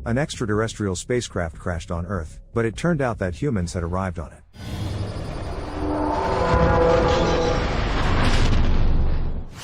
An extraterrestrial spacecraft crashed on Earth, but it turned out that humans had arrived on it.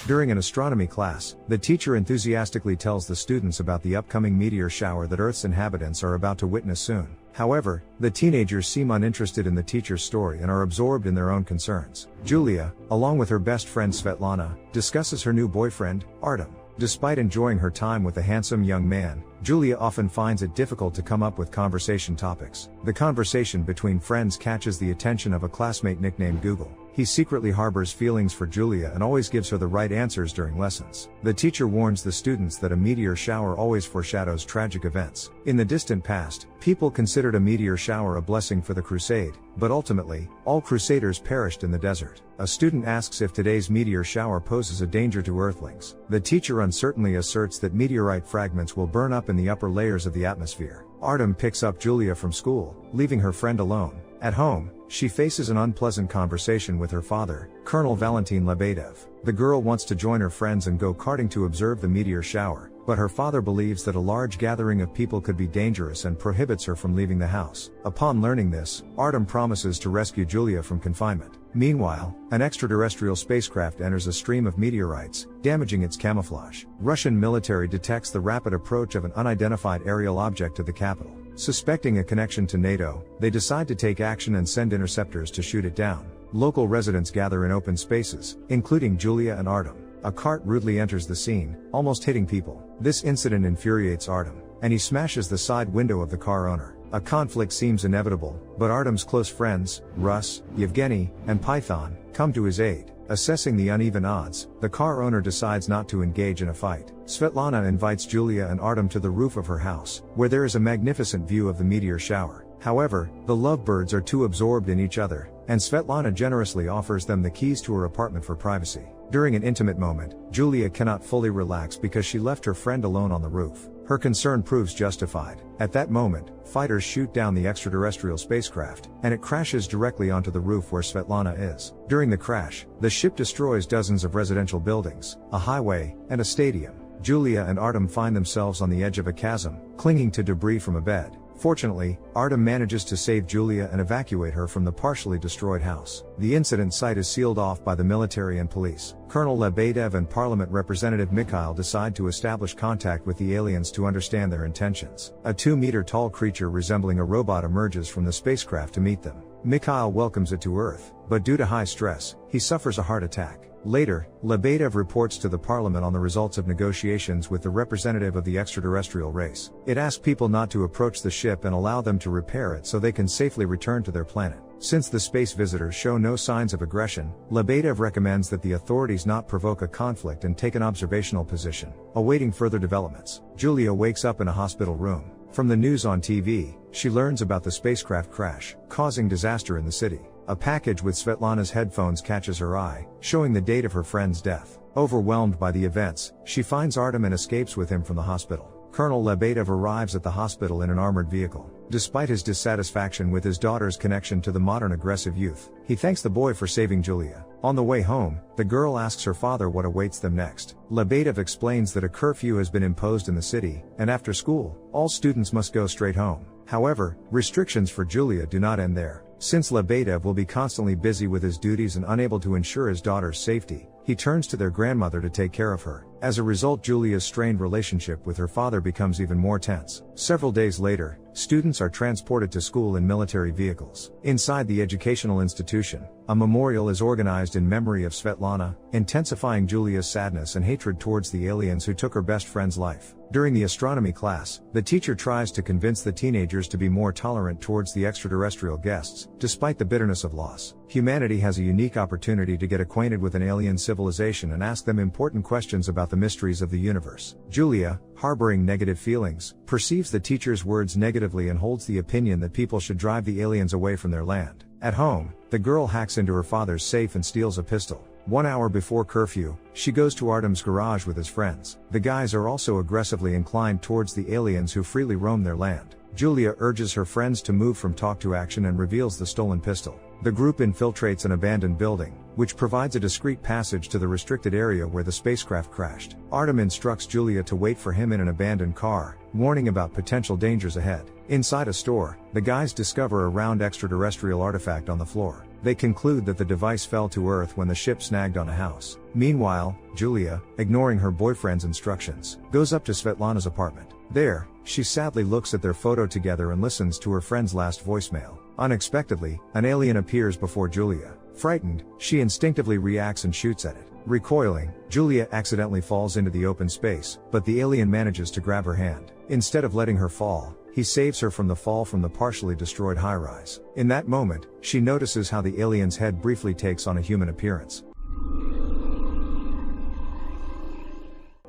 During an astronomy class, the teacher enthusiastically tells the students about the upcoming meteor shower that Earth's inhabitants are about to witness soon. However, the teenagers seem uninterested in the teacher's story and are absorbed in their own concerns. Julia, along with her best friend Svetlana, discusses her new boyfriend, Artem. Despite enjoying her time with the handsome young man, Julia often finds it difficult to come up with conversation topics. The conversation between friends catches the attention of a classmate nicknamed Google. He secretly harbors feelings for Julia and always gives her the right answers during lessons. The teacher warns the students that a meteor shower always foreshadows tragic events. In the distant past, people considered a meteor shower a blessing for the crusade, but ultimately, all crusaders perished in the desert. A student asks if today's meteor shower poses a danger to Earthlings. The teacher uncertainly asserts that meteorite fragments will burn up in the upper layers of the atmosphere. Artem picks up Julia from school, leaving her friend alone. At home, she faces an unpleasant conversation with her father, Colonel Valentin Lebedev. The girl wants to join her friends and go karting to observe the meteor shower, but her father believes that a large gathering of people could be dangerous and prohibits her from leaving the house. Upon learning this, Artem promises to rescue Julia from confinement. Meanwhile, an extraterrestrial spacecraft enters a stream of meteorites, damaging its camouflage. Russian military detects the rapid approach of an unidentified aerial object to the capital. Suspecting a connection to NATO, they decide to take action and send interceptors to shoot it down. Local residents gather in open spaces, including Julia and Artem. A cart rudely enters the scene, almost hitting people. This incident infuriates Artem, and he smashes the side window of the car owner. A conflict seems inevitable, but Artem's close friends, Russ, Yevgeny, and Python, come to his aid. Assessing the uneven odds, the car owner decides not to engage in a fight. Svetlana invites Julia and Artem to the roof of her house, where there is a magnificent view of the meteor shower. However, the lovebirds are too absorbed in each other, and Svetlana generously offers them the keys to her apartment for privacy. During an intimate moment, Julia cannot fully relax because she left her friend alone on the roof. Her concern proves justified. At that moment, fighters shoot down the extraterrestrial spacecraft, and it crashes directly onto the roof where Svetlana is. During the crash, the ship destroys dozens of residential buildings, a highway, and a stadium. Julia and Artem find themselves on the edge of a chasm, clinging to debris from a bed. Fortunately, Artem manages to save Julia and evacuate her from the partially destroyed house. The incident site is sealed off by the military and police. Colonel Lebedev and Parliament Representative Mikhail decide to establish contact with the aliens to understand their intentions. A 2-meter-tall creature resembling a robot emerges from the spacecraft to meet them. Mikhail welcomes it to Earth, but due to high stress, he suffers a heart attack. Later, Lebedev reports to the parliament on the results of negotiations with the representative of the extraterrestrial race. It asks people not to approach the ship and allow them to repair it so they can safely return to their planet. Since the space visitors show no signs of aggression, Lebedev recommends that the authorities not provoke a conflict and take an observational position, awaiting further developments. Julia wakes up in a hospital room. From the news on TV, she learns about the spacecraft crash, causing disaster in the city. A package with Svetlana's headphones catches her eye, showing the date of her friend's death. Overwhelmed by the events, she finds Artem and escapes with him from the hospital. Colonel Lebedev arrives at the hospital in an armored vehicle. Despite his dissatisfaction with his daughter's connection to the modern aggressive youth, he thanks the boy for saving Julia. On the way home, the girl asks her father what awaits them next. Lebedev explains that a curfew has been imposed in the city, and after school, all students must go straight home. However, restrictions for Julia do not end there. Since Lebedev will be constantly busy with his duties and unable to ensure his daughter's safety, he turns to their grandmother to take care of her. As a result, Julia's strained relationship with her father becomes even more tense. Several days later, students are transported to school in military vehicles. Inside the educational institution, a memorial is organized in memory of Svetlana, intensifying Julia's sadness and hatred towards the aliens who took her best friend's life. During the astronomy class, the teacher tries to convince the teenagers to be more tolerant towards the extraterrestrial guests, despite the bitterness of loss. Humanity has a unique opportunity to get acquainted with an alien civilization and ask them important questions about the mysteries of the universe. Julia, harboring negative feelings, perceives the teacher's words negatively and holds the opinion that people should drive the aliens away from their land. At home, the girl hacks into her father's safe and steals a pistol. 1 hour before curfew, she goes to Artem's garage with his friends. The guys are also aggressively inclined towards the aliens who freely roam their land. Julia urges her friends to move from talk to action and reveals the stolen pistol. The group infiltrates an abandoned building, which provides a discreet passage to the restricted area where the spacecraft crashed. Artem instructs Julia to wait for him in an abandoned car, warning about potential dangers ahead. Inside a store, the guys discover a round extraterrestrial artifact on the floor. They conclude that the device fell to Earth when the ship snagged on a house. Meanwhile, Julia, ignoring her boyfriend's instructions, goes up to Svetlana's apartment. There, she sadly looks at their photo together and listens to her friend's last voicemail. Unexpectedly, an alien appears before Julia. Frightened, she instinctively reacts and shoots at it. Recoiling, Julia accidentally falls into the open space, but the alien manages to grab her hand. Instead of letting her fall, he saves her from the fall from the partially destroyed high-rise. In that moment, she notices how the alien's head briefly takes on a human appearance.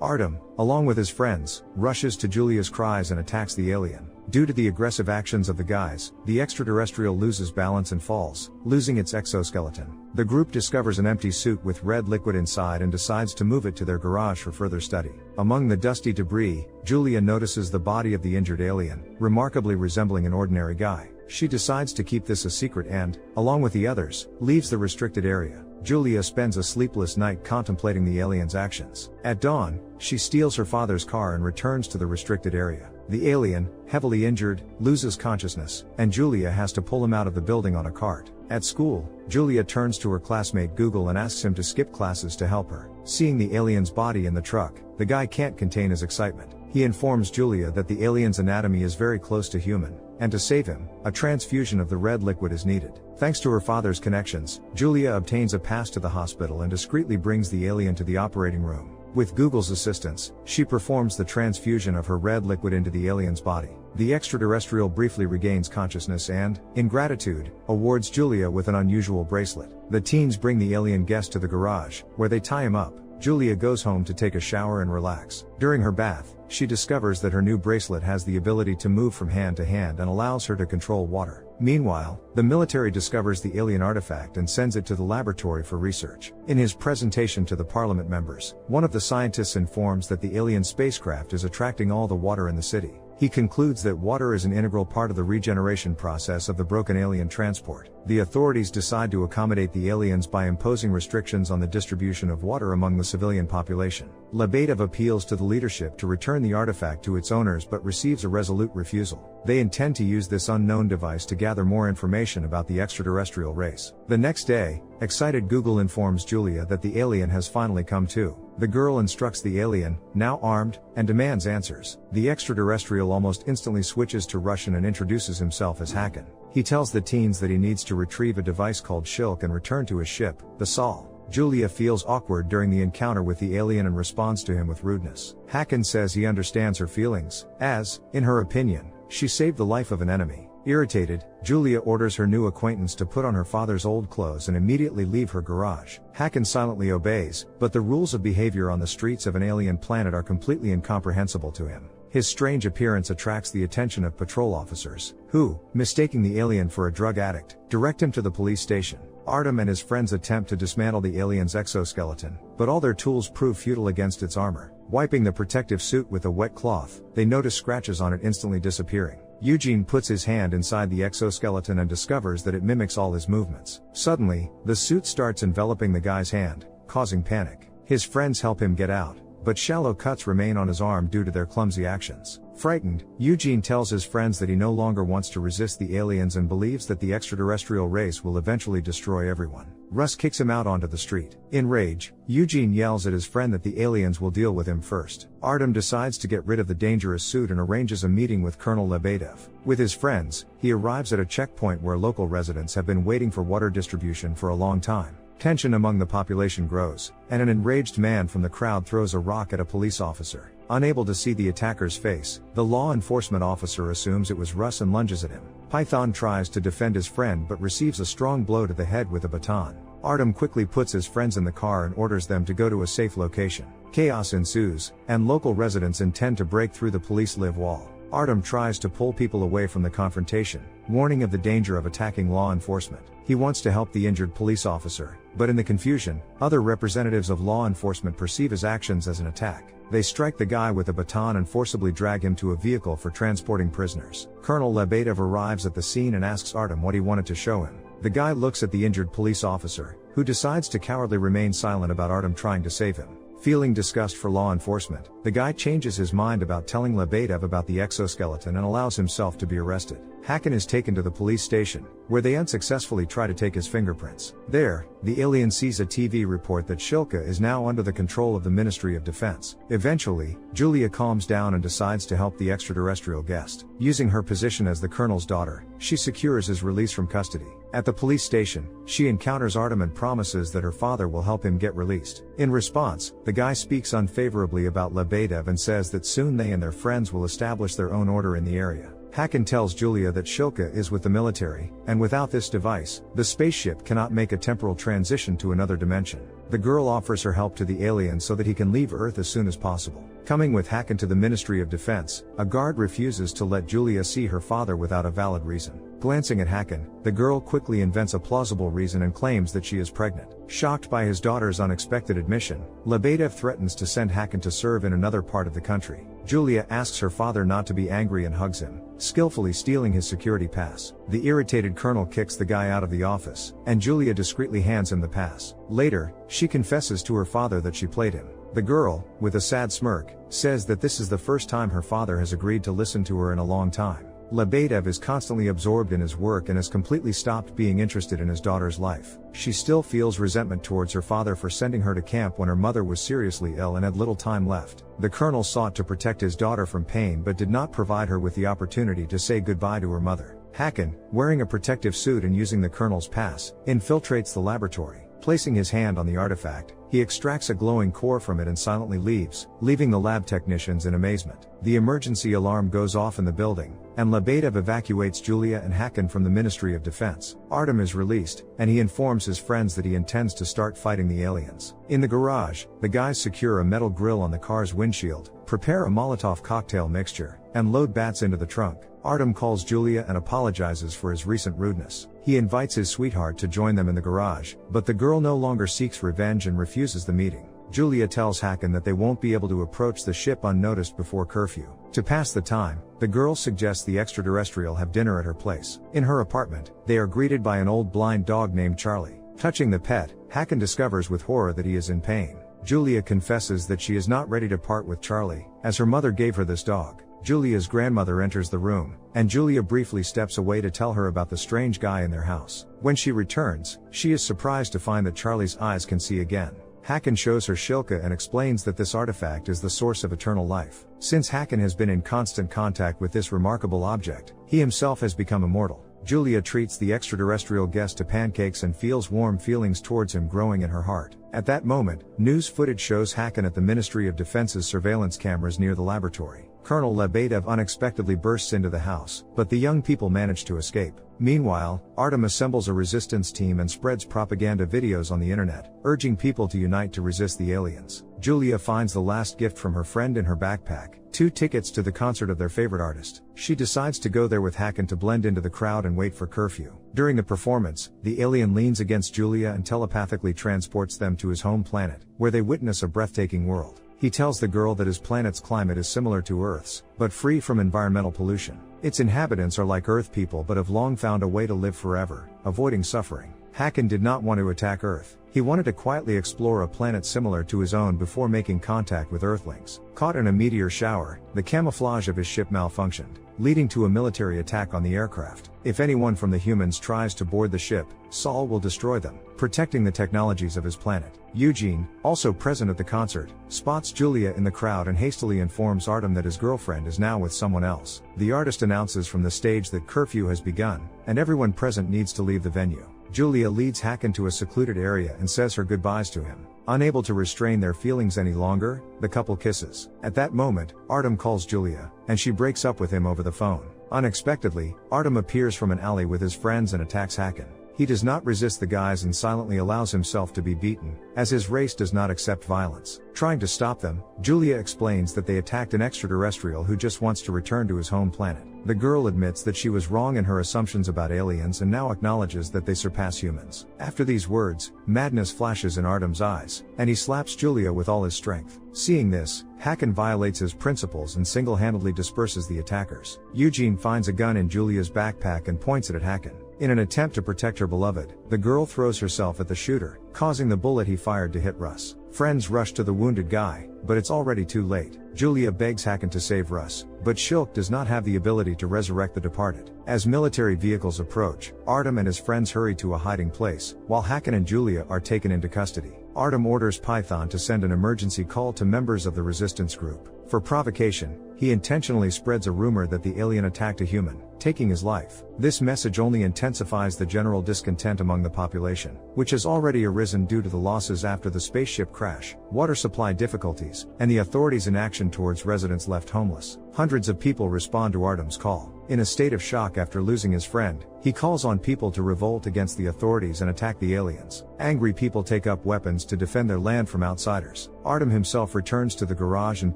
Artem, along with his friends, rushes to Julia's cries and attacks the alien. Due to the aggressive actions of the guys, the extraterrestrial loses balance and falls, losing its exoskeleton. The group discovers an empty suit with red liquid inside and decides to move it to their garage for further study. Among the dusty debris, Julia notices the body of the injured alien, remarkably resembling an ordinary guy. She decides to keep this a secret and, along with the others, leaves the restricted area. Julia spends a sleepless night contemplating the alien's actions. At dawn, she steals her father's car and returns to the restricted area. The alien, heavily injured, loses consciousness, and Julia has to pull him out of the building on a cart. At school, Julia turns to her classmate Google and asks him to skip classes to help her. Seeing the alien's body in the truck, the guy can't contain his excitement. He informs Julia that the alien's anatomy is very close to human, and to save him, a transfusion of the red liquid is needed. Thanks to her father's connections, Julia obtains a pass to the hospital and discreetly brings the alien to the operating room. With Google's assistance, she performs the transfusion of her red liquid into the alien's body. The extraterrestrial briefly regains consciousness and, in gratitude, awards Julia with an unusual bracelet. The teens bring the alien guest to the garage, where they tie him up. Julia goes home to take a shower and relax. During her bath, she discovers that her new bracelet has the ability to move from hand to hand and allows her to control water. Meanwhile, the military discovers the alien artifact and sends it to the laboratory for research. In his presentation to the parliament members, one of the scientists informs that the alien spacecraft is attracting all the water in the city. He concludes that water is an integral part of the regeneration process of the broken alien transport. The authorities decide to accommodate the aliens by imposing restrictions on the distribution of water among the civilian population. Lebedev appeals to the leadership to return the artifact to its owners but receives a resolute refusal. They intend to use this unknown device to gather more information about the extraterrestrial race. The next day, excited Google informs Julia that the alien has finally come to. The girl instructs the alien, now armed, and demands answers. The extraterrestrial almost instantly switches to Russian and introduces himself as Hakan. He tells the teens that he needs to retrieve a device called Shilk and return to his ship, the Sol. Julia feels awkward during the encounter with the alien and responds to him with rudeness. Hakan says he understands her feelings, as, in her opinion, she saved the life of an enemy. Irritated, Julia orders her new acquaintance to put on her father's old clothes and immediately leave her garage. Hakan silently obeys, but the rules of behavior on the streets of an alien planet are completely incomprehensible to him. His strange appearance attracts the attention of patrol officers, who, mistaking the alien for a drug addict, direct him to the police station. Artem and his friends attempt to dismantle the alien's exoskeleton, but all their tools prove futile against its armor. Wiping the protective suit with a wet cloth, they notice scratches on it instantly disappearing. Eugene puts his hand inside the exoskeleton and discovers that it mimics all his movements. Suddenly, the suit starts enveloping the guy's hand, causing panic. His friends help him get out, but shallow cuts remain on his arm due to their clumsy actions. Frightened, Eugene tells his friends that he no longer wants to resist the aliens and believes that the extraterrestrial race will eventually destroy everyone. Russ kicks him out onto the street. In rage, Eugene yells at his friend that the aliens will deal with him first. Artem decides to get rid of the dangerous suit and arranges a meeting with Colonel Lebedev. With his friends, he arrives at a checkpoint where local residents have been waiting for water distribution for a long time. Tension among the population grows, and an enraged man from the crowd throws a rock at a police officer. Unable to see the attacker's face, the law enforcement officer assumes it was Russ and lunges at him. Python tries to defend his friend but receives a strong blow to the head with a baton. Artem quickly puts his friends in the car and orders them to go to a safe location. Chaos ensues, and local residents intend to break through the police live wall. Artem tries to pull people away from the confrontation, warning of the danger of attacking law enforcement. He wants to help the injured police officer, but in the confusion, other representatives of law enforcement perceive his actions as an attack. They strike the guy with a baton and forcibly drag him to a vehicle for transporting prisoners. Colonel Lebedev arrives at the scene and asks Artem what he wanted to show him. The guy looks at the injured police officer, who decides to cowardly remain silent about Artem trying to save him. Feeling disgust for law enforcement, the guy changes his mind about telling Lebedev about the exoskeleton and allows himself to be arrested. Hakan is taken to the police station, where they unsuccessfully try to take his fingerprints. There, the alien sees a TV report that Shilka is now under the control of the Ministry of Defense. Eventually, Julia calms down and decides to help the extraterrestrial guest. Using her position as the colonel's daughter, she secures his release from custody. At the police station, she encounters Artem and promises that her father will help him get released. In response, the guy speaks unfavorably about Lebedev and says that soon they and their friends will establish their own order in the area. Hakan tells Julia that Shilka is with the military, and without this device, the spaceship cannot make a temporal transition to another dimension. The girl offers her help to the alien so that he can leave Earth as soon as possible. Coming with Hakan to the Ministry of Defense, a guard refuses to let Julia see her father without a valid reason. Glancing at Hakan, the girl quickly invents a plausible reason and claims that she is pregnant. Shocked by his daughter's unexpected admission, Lebedev threatens to send Hakan to serve in another part of the country. Julia asks her father not to be angry and hugs him, skillfully stealing his security pass. The irritated colonel kicks the guy out of the office, and Julia discreetly hands him the pass. Later, she confesses to her father that she played him. The girl, with a sad smirk, says that this is the first time her father has agreed to listen to her in a long time. Lebedev is constantly absorbed in his work and has completely stopped being interested in his daughter's life. She still feels resentment towards her father for sending her to camp when her mother was seriously ill and had little time left. The colonel sought to protect his daughter from pain but did not provide her with the opportunity to say goodbye to her mother. Hakan, wearing a protective suit and using the colonel's pass, infiltrates the laboratory. Placing his hand on the artifact, he extracts a glowing core from it and silently leaves, leaving the lab technicians in amazement. The emergency alarm goes off in the building, and Lebedev evacuates Julia and Hakan from the Ministry of Defense. Artem is released, and he informs his friends that he intends to start fighting the aliens. In the garage, the guys secure a metal grill on the car's windshield, prepare a Molotov cocktail mixture, and load bats into the trunk. Artem calls Julia and apologizes for his recent rudeness. He invites his sweetheart to join them in the garage, but the girl no longer seeks revenge and refuses the meeting. Julia tells Hakan that they won't be able to approach the ship unnoticed before curfew. To pass the time, the girl suggests the extraterrestrial have dinner at her place. In her apartment, they are greeted by an old blind dog named Charlie. Touching the pet, Hakan discovers with horror that he is in pain. Julia confesses that she is not ready to part with Charlie, as her mother gave her this dog. Julia's grandmother enters the room, and Julia briefly steps away to tell her about the strange guy in their house. When she returns, she is surprised to find that Charlie's eyes can see again. Hakan shows her Shilka and explains that this artifact is the source of eternal life. Since Hakan has been in constant contact with this remarkable object, he himself has become immortal. Julia treats the extraterrestrial guest to pancakes and feels warm feelings towards him growing in her heart. At that moment, news footage shows Hakan at the Ministry of Defense's surveillance cameras near the laboratory. Colonel Lebedev unexpectedly bursts into the house, but the young people manage to escape. Meanwhile, Artem assembles a resistance team and spreads propaganda videos on the internet, urging people to unite to resist the aliens. Julia finds the last gift from her friend in her backpack, 2 tickets to the concert of their favorite artist. She decides to go there with Hakan to blend into the crowd and wait for curfew. During the performance, the alien leans against Julia and telepathically transports them to his home planet, where they witness a breathtaking world. He tells the girl that his planet's climate is similar to Earth's, but free from environmental pollution. Its inhabitants are like Earth people but have long found a way to live forever, avoiding suffering. Hakan did not want to attack Earth. He wanted to quietly explore a planet similar to his own before making contact with Earthlings. Caught in a meteor shower, the camouflage of his ship malfunctioned, leading to a military attack on the aircraft. If anyone from the humans tries to board the ship, Saul will destroy them, protecting the technologies of his planet. Eugene, also present at the concert, spots Julia in the crowd and hastily informs Artem that his girlfriend is now with someone else. The artist announces from the stage that curfew has begun, and everyone present needs to leave the venue. Julia leads Hakan to a secluded area and says her goodbyes to him. Unable to restrain their feelings any longer, the couple kisses. At that moment, Artem calls Julia, and she breaks up with him over the phone. Unexpectedly, Artem appears from an alley with his friends and attacks Hakan. He does not resist the guys and silently allows himself to be beaten, as his race does not accept violence. Trying to stop them, Julia explains that they attacked an extraterrestrial who just wants to return to his home planet. The girl admits that she was wrong in her assumptions about aliens and now acknowledges that they surpass humans. After these words, madness flashes in Artem's eyes, and he slaps Julia with all his strength. Seeing this, Hakan violates his principles and single-handedly disperses the attackers. Eugene finds a gun in Julia's backpack and points it at Hakan. In an attempt to protect her beloved, the girl throws herself at the shooter, causing the bullet he fired to hit Russ. Friends rush to the wounded guy, but it's already too late. Julia begs Hakan to save Russ, but Shilk does not have the ability to resurrect the departed. As military vehicles approach, Artem and his friends hurry to a hiding place, while Hakan and Julia are taken into custody. Artem orders Python to send an emergency call to members of the resistance group. For provocation, he intentionally spreads a rumor that the alien attacked a human, taking his life. This message only intensifies the general discontent among the population, which has already arisen due to the losses after the spaceship crash, water supply difficulties, and the authorities' inaction towards residents left homeless. Hundreds of people respond to Artem's call. In a state of shock after losing his friend, he calls on people to revolt against the authorities and attack the aliens. Angry people take up weapons to defend their land from outsiders. Artem himself returns to the garage and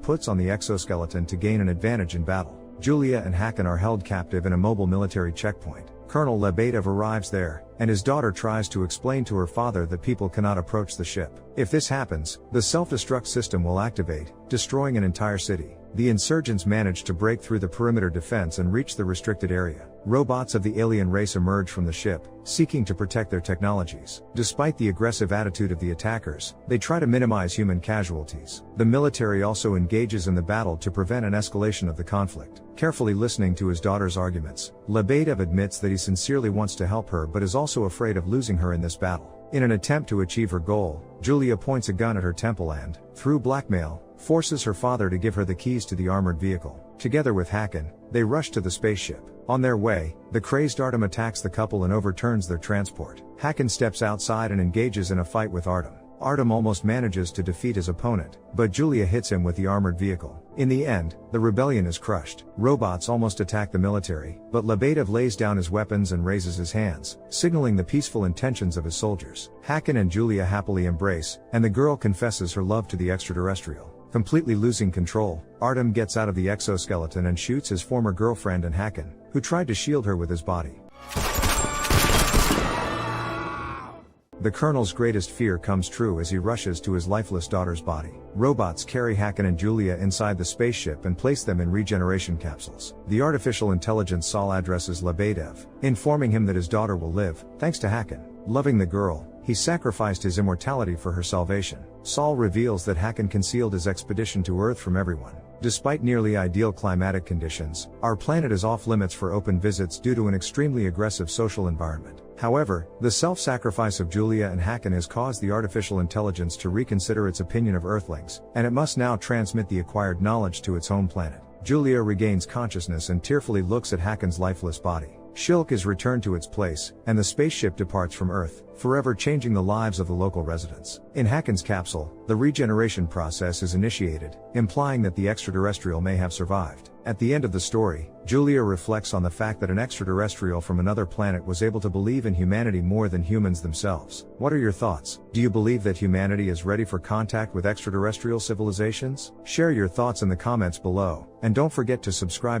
puts on the exoskeleton to gain an advantage in battle. Julia and Hakan are held captive in a mobile military checkpoint. Colonel Lebedev arrives there, and his daughter tries to explain to her father that people cannot approach the ship. If this happens, the self-destruct system will activate, destroying an entire city. The insurgents manage to break through the perimeter defense and reach the restricted area. Robots of the alien race emerge from the ship, seeking to protect their technologies. Despite the aggressive attitude of the attackers, they try to minimize human casualties. The military also engages in the battle to prevent an escalation of the conflict. Carefully listening to his daughter's arguments, Lebedev admits that he sincerely wants to help her but is also afraid of losing her in this battle. In an attempt to achieve her goal, Julia points a gun at her temple and, through blackmail, forces her father to give her the keys to the armored vehicle. Together with Hakan, they rush to the spaceship. On their way, the crazed Artem attacks the couple and overturns their transport. Hakan steps outside and engages in a fight with Artem. Artem almost manages to defeat his opponent, but Julia hits him with the armored vehicle. In the end, the rebellion is crushed. Robots almost attack the military, but Lebedev lays down his weapons and raises his hands, signaling the peaceful intentions of his soldiers. Hakan and Julia happily embrace, and the girl confesses her love to the extraterrestrial. Completely losing control, Artem gets out of the exoskeleton and shoots his former girlfriend and Hakan, who tried to shield her with his body. The colonel's greatest fear comes true as he rushes to his lifeless daughter's body. Robots carry Hakan and Julia inside the spaceship and place them in regeneration capsules. The artificial intelligence Saul addresses Lebedev, informing him that his daughter will live, thanks to Hakan. Loving the girl, he sacrificed his immortality for her salvation. Saul reveals that Hakan concealed his expedition to Earth from everyone. Despite nearly ideal climatic conditions, our planet is off limits for open visits due to an extremely aggressive social environment. However, the self-sacrifice of Julia and Hakan has caused the artificial intelligence to reconsider its opinion of Earthlings, and it must now transmit the acquired knowledge to its home planet. Julia regains consciousness and tearfully looks at Hakan's lifeless body. Shilk is returned to its place, and the spaceship departs from Earth, forever changing the lives of the local residents. In Hakan's capsule, the regeneration process is initiated, implying that the extraterrestrial may have survived. At the end of the story, Julia reflects on the fact that an extraterrestrial from another planet was able to believe in humanity more than humans themselves. What are your thoughts? Do you believe that humanity is ready for contact with extraterrestrial civilizations? Share your thoughts in the comments below, and don't forget to subscribe